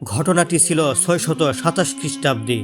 ঘটনাটি ছিল 627 খ্রিস্টাব্দে।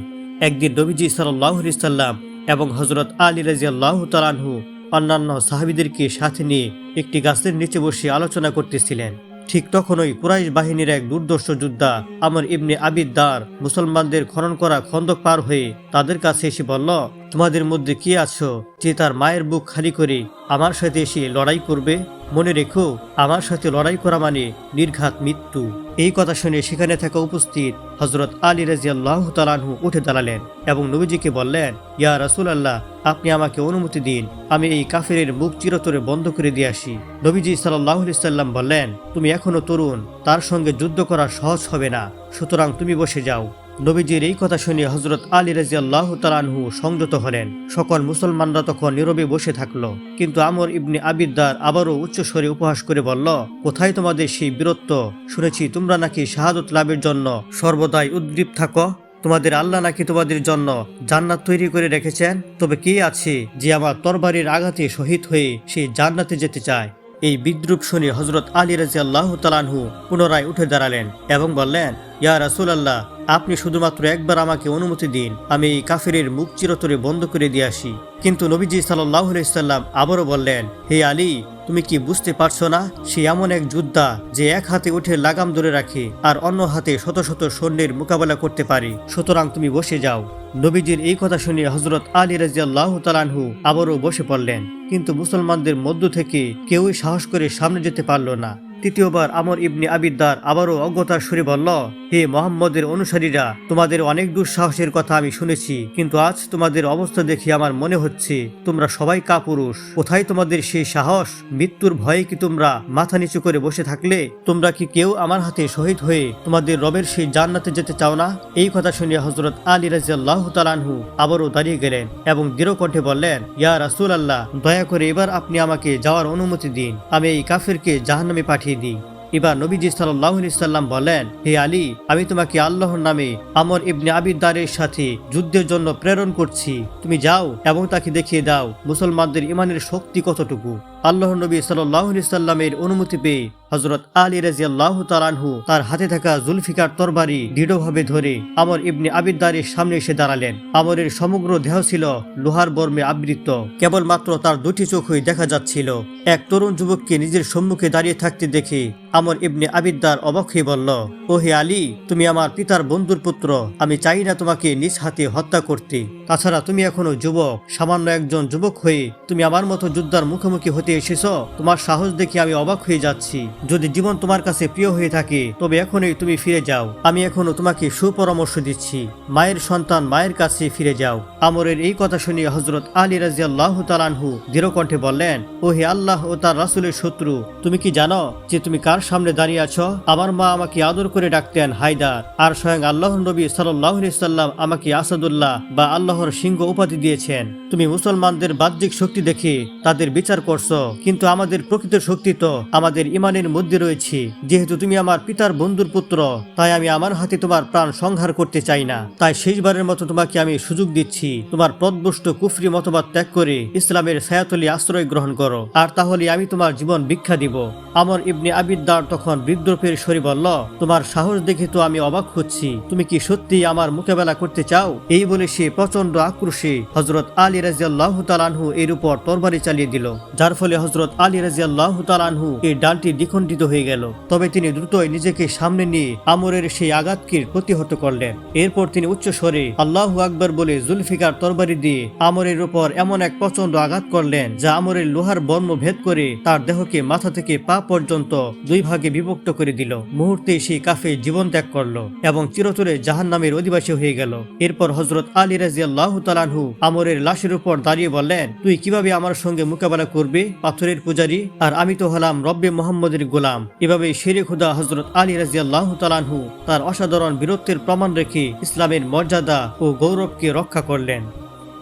একদিন নবীজি সাল্লাল্লাহু আলাইহি সাল্লাম এবং হযরত আলী রাদিয়াল্লাহু তাআলা আনহু অন্যান্য সাহাবীদেরকে সাথে নিয়ে একটি গাছের নিচে বসে আলোচনা করতেছিলেন। ঠিক তখনই কুরাইশ বাহিনীর এক দুর্ধর্ষ যোদ্ধা আমর ইবনে আবিদ দার মুসলমানদের খনন করা খন্দক পার হয়ে তাদের কাছে এসে বলল, তোমাদের মধ্যে কে আছো যে তার মায়ের বুক খালি করে আমার সাথে এসে লড়াই করবে? মনে রেখো, আমার সাথে লড়াই করা মানে নির্ঘাত মৃত্যু। এই কথা শুনে সেখানে থাকা উপস্থিত হযরত আলী রাদিয়াল্লাহু তাআলা আনহু উঠে দাঁড়ালেন এবং নবীজিকে বললেন, ইয়া রাসূলুল্লাহ, আপনি আমাকে অনুমতি দিন, আমি এই কাফেরের মুখ চিরতরে বন্ধ করে দিয়ে আসি। নবীজি সাল্লাল্লাহু আলাইহি সাল্লাম বললেন, তুমি এখনো তরুণ, তার সঙ্গে যুদ্ধ করা সহজ হবে না, সুতরাং তুমি বসে যাও। নবীজির এই কথা শুনে হযরত আলী রাদিয়াল্লাহু তাআলা আনহু সংযত হলেন। সকল মুসলমানরা তখন নীরবে বসে থাকলো। কিন্তু আমর ইবনে আবিদ দার আবারও উচ্চস্বরে উপহাস করে বলল, কোথায় তোমাদের সেই বীরত্ব? শুনেছি তোমরা নাকি শাহাদত লাভের জন্য সর্বদাই উদ্গ্রীব থাকো। তোমাদের আল্লাহ নাকি তোমাদের জন্য জান্নাত তৈরি করে রেখেছেন। তবে কে আছে যে আমার তরবারির আঘাতে শহীদ হয়ে সেই জান্নাতে যেতে চায়? এই বিদ্রুপ শুনে হযরত আলী রাদিয়াল্লাহু তাআলা আনহু পুনরায় উঠে দাঁড়ালেন এবং বললেন, ইয়া রাসূলুল্লাহ, আপনি শুধুমাত্র একবার আমাকে অনুমতি দিন, আমি এই কাফেরের মুখ চিরতরে বন্ধ করে দিয়ে আসি। কিন্তু নবীজি সাল্লাল্লাহু আলাইহি সাল্লাম আবারও বললেন, হে আলী, তুমি কি বুঝতে পারছো না? সে এমন এক যোদ্ধা যে এক হাতে উঠে লাগাম ধরে রাখে আর অন্য হাতে শত শত সৈন্যের মোকাবেলা করতে পারে, সুতরাং তুমি বসে যাও। নবীজির এই কথা শুনে হযরত আলী রাদিয়াল্লাহু তাআলা আনহু আবারও বসে পড়লেন। কিন্তু মুসলমানদের মধ্য থেকে কেউই সাহস করে সামনে যেতে পারল না। তৃতীয়বার আমর ইবনে আবিদ দার আবারও অজ্ঞতার সুরে বলল, হে মুহাম্মদের অনুসারীরা, তোমাদের অনেক দুঃসাহসের কথা আমি শুনেছি, কিন্তু আজ তোমাদের অবস্থা দেখে আমার মনে হচ্ছে তোমরা সবাই কাপুরুষ। কোথায় তোমাদের সেই সাহস? মৃত্যুর ভয়ে কি তোমরা মাথা নিচু করে বসে থাকলে? তোমরা কি কেউ আমার হাতে শহীদ হয়ে তোমাদের রবের সেই জান্নাতে যেতে চাও না? এই কথা শুনে হযরত আলী রাদিয়াল্লাহু তাআলা আনহু আবারও দাঁড়িয়ে গেলেন এবং দৃঢ় কণ্ঠে বললেন, ইয়া রাসূলুল্লাহ, দয়া করে এবার আপনি আমাকে যাওয়ার অনুমতি দিন, আমি এই কাফেরকে জাহান্নামে পাঠিয়ে দিই। এবার নবীজি সাল্লাল্লাহু আলাইহি সাল্লাম বলেন, হে আলী, আমি তোমাকে আল্লাহর নামে আমর ইবনে আবিদ দারের সাথে যুদ্ধের জন্য প্রেরণ করছি। তুমি যাও এবং তাকে দেখিয়ে দাও মুসলমানদের ইমানের শক্তি কতটুকু। আল্লাহর নবী সাল্লাল্লাহু আলাইহি সাল্লামের অনুমতি পেয়ে হযরত আলী রাদিয়াল্লাহু তাআলা আনহু তার হাতে থাকা জুলফিকার তরবারি দৃঢ়ভাবে ধরে আমর ইবনে আবিদ দারের সামনে এসে দাঁড়ালেন। আমরের সমগ্র দেহ ছিল লোহার বর্মে আবৃত, কেবলমাত্র তার দুটি চোখই দেখা যাচ্ছিল। এক তরুণ যুবককে নিজের সম্মুখে দাঁড়িয়ে থাকতে দেখে আমর ইবনে আবিদ দার অবাক হয়ে বলল, ও হে আলী, তুমি আমার পিতার বন্ধুর পুত্র, আমি চাই না তোমাকে নিজ হাতে হত্যা করতে। তাছাড়া তুমি এখনো যুবক, সামান্য একজন যুবক হয়ে তুমি আমার মতো যোদ্ধার মুখোমুখি হতে এসেছ। তোমার সাহস দেখে আমি অবাক হয়ে যাচ্ছি। যদি জীবন তোমার কাছে প্রিয় হয়ে থাকে তবে এখনই তুমি ফিরে যাও। আমি এখনো তোমাকে সুপরামর্শ দিচ্ছি, মায়ের সন্তান মায়ের কাছে ফিরে যাও। আমরের এই কথা শুনে হযরত আলী রাদিয়াল্লাহু তাআলা আনহু দৃঢ় কণ্ঠে বললেন, ও হে আল্লাহ ও তার রাসূলের শত্রু, তুমি কি জানো যে তুমি কার সামনে দাঁড়িয়ে আছো? আমার মা আমাকে আদর করে ডাকতেন হায়দার, আর স্বয়ং আল্লাহর নবী সাল্লাল্লাহু আলাইহি সাল্লাম আমাকে আসাদুল্লাহ বা আল্লাহর সিংহ উপাধি দিয়েছেন। তুমি মুসলমানদের বাহ্যিক শক্তি দেখে তাদের বিচার করছো, কিন্তু আমাদের প্রকৃত শক্তি তো আমাদের ইমানের মধ্যে রয়েছে। যেহেতু তুমি আমার পিতার বন্ধুর পুত্র, তাই আমি আমার হাতে তোমার প্রাণ সংহার করতে চাই না। তাই শেষবারের মতো তোমাকে আমি সুযোগ দিচ্ছি, তোমার পথভ্রষ্ট কুফরি মতবাদ ত্যাগ করে ইসলামের ছায়াতলে আশ্রয় গ্রহণ করো, আর তাহলে আমি তোমার জীবন ভিক্ষা দিব। আমর ইবনে আবিদ দার তখন বিদ্রোহের স্বরে বলল, তোমার সাহস দেখে তো আমি অবাক হচ্ছি, তুমি কি সত্যি আমার মোকাবেলা করতে চাও? এই বলে সে প্রচন্ড আক্রোশে হযরত আলী রাদিয়াল্লাহু তাআলা আনহু এর উপর তরবারি চালিয়ে দিল, যার ফলে হযরত আলী রাদিয়াল্লাহু তাআলা আনহু এই ডালটি দ্বিখণ্ডিত হয়ে গেল। তবে তিনি দ্রুতই নিজেকে সামনে নিয়ে আমরের সেই আঘাতকে প্রতিহত করলেন। এরপর তিনি উচ্চ স্বরে আল্লাহু আকবার বলে জুলফিকার তরবারি দিয়ে আমরের উপর এমন এক প্রচন্ড আঘাত করলেন যা আমরের লোহার বর্ম ভেদ করে তার দেহকে মাথা থেকে পা পর্যন্ত দুই ভাগে বিভক্ত করে দিল। মুহূর্তে সেই কাফের জীবন ত্যাগ করল এবং চিরতরে জাহান্নামের অধিবাসী হয়ে গেল। এরপর হযরত আলী রাদিয়াল্লাহু তাআলা আনহু আমরের লাশের উপর দাঁড়িয়ে বললেন, তুই কিভাবে আমার সঙ্গে মোকাবেলা করবে, পাথরের পূজারী? আর আমি তো হলাম রব্বে মুহাম্মদের গোলাম। এভাবে শেরে খুদা হযরত আলী রাদিয়াল্লাহু তাআলা আনহু তার অসাধারণ বীরত্বের প্রমাণ রেখে ইসলামের মর্যাদা ও গৌরবকে রক্ষা করলেন।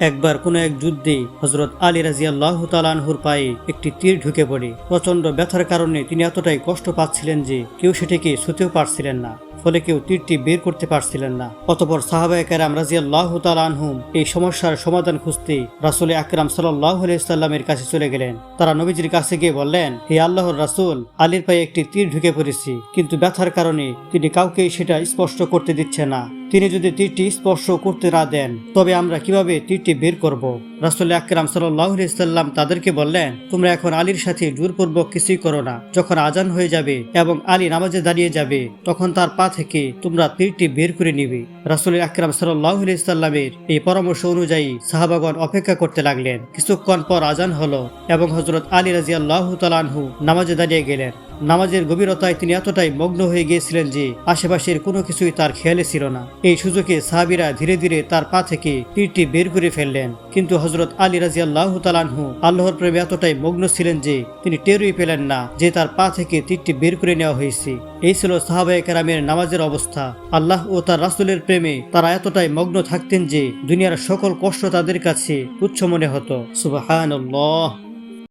একবার কোন এক যুদ্ধে হযরত আলী রাদিয়াল্লাহু তাআলা আনহুর পায়ে একটি তীর ঢুকে পড়ে প্রচন্ড ব্যথার কারণে তিনি এতটাই কষ্ট পাচ্ছিলেন যে কেউ সেটিকে ছুঁতেও পারছিলেন না। ফলে কেউ তীরটি বের করতে পারছিলেন না। অতঃপর সাহাবায়ে কেরাম রাদিয়াল্লাহু তাআলা আনহুম এই সমস্যার সমাধান খুঁজতে রাসূল আকরাম সাল্লাল্লাহু আলাইহি সাল্লামের কাছে চলে গেলেন। তারা নবীজির কাছে গিয়ে বললেন, হে আল্লাহর রাসূল, আলীর পায়ে একটি তীর ঢুকে পড়েছে, কিন্তু ব্যথার কারণে তিনি কাউকেই সেটা স্পষ্ট করতে দিচ্ছে না। তিনি যদি তীরটি স্পর্শ করতে না দেন তবে আমরা কিভাবে তীরটি বের করব? রাসূল আকরাম সাল্লাল্লাহু আলাইহি সাল্লাম তাদেরকে বললেন, তোমরা এখন আলীর সাথে জোরপূর্বক কিছুই করো না। যখন আজান হয়ে যাবে এবং আলী নামাজে দাঁড়িয়ে যাবে তখন তার পা থেকে তোমরা তীরটি বের করে নিবে। রাসূল আকরাম সাল্লাল্লাহু আলাইহি সাল্লামের এই পরামর্শ অনুযায়ী সাহাবাগণ অপেক্ষা করতে লাগলেন। কিছুক্ষণ পর আজান হলো এবং হযরত আলী রাদিয়াল্লাহু তাআলা আনহু নামাজে দাঁড়িয়ে গেলেন। নামাজের গভীরতায় তিনি এতটাই মগ্ন হয়ে গিয়েছিলেন যে আশেপাশের কোনো কিছুই তার খেয়ালে ছিল না। এই সুযোগে সাহাবীরা ধীরে ধীরে তার পা থেকে তীরটি বের করে ফেললেন, কিন্তু হযরত আলী রাদিয়াল্লাহু তাআলা আনহু আল্লাহর প্রেমে এতটাই মগ্ন ছিলেন যে তিনি টেরই পেলেন না যে তার পা থেকে তীরটি বের করে নেওয়া হয়েছে। এই ছিল সাহাবায়ে কেরামের নামাজের অবস্থা। আল্লাহ ও তার রাসূলের প্রেমে তারা এতটাই মগ্ন থাকতেন যে দুনিয়ার সকল কষ্ট তাদের কাছে তুচ্ছ মনে হতো। সুবহানাল্লাহ।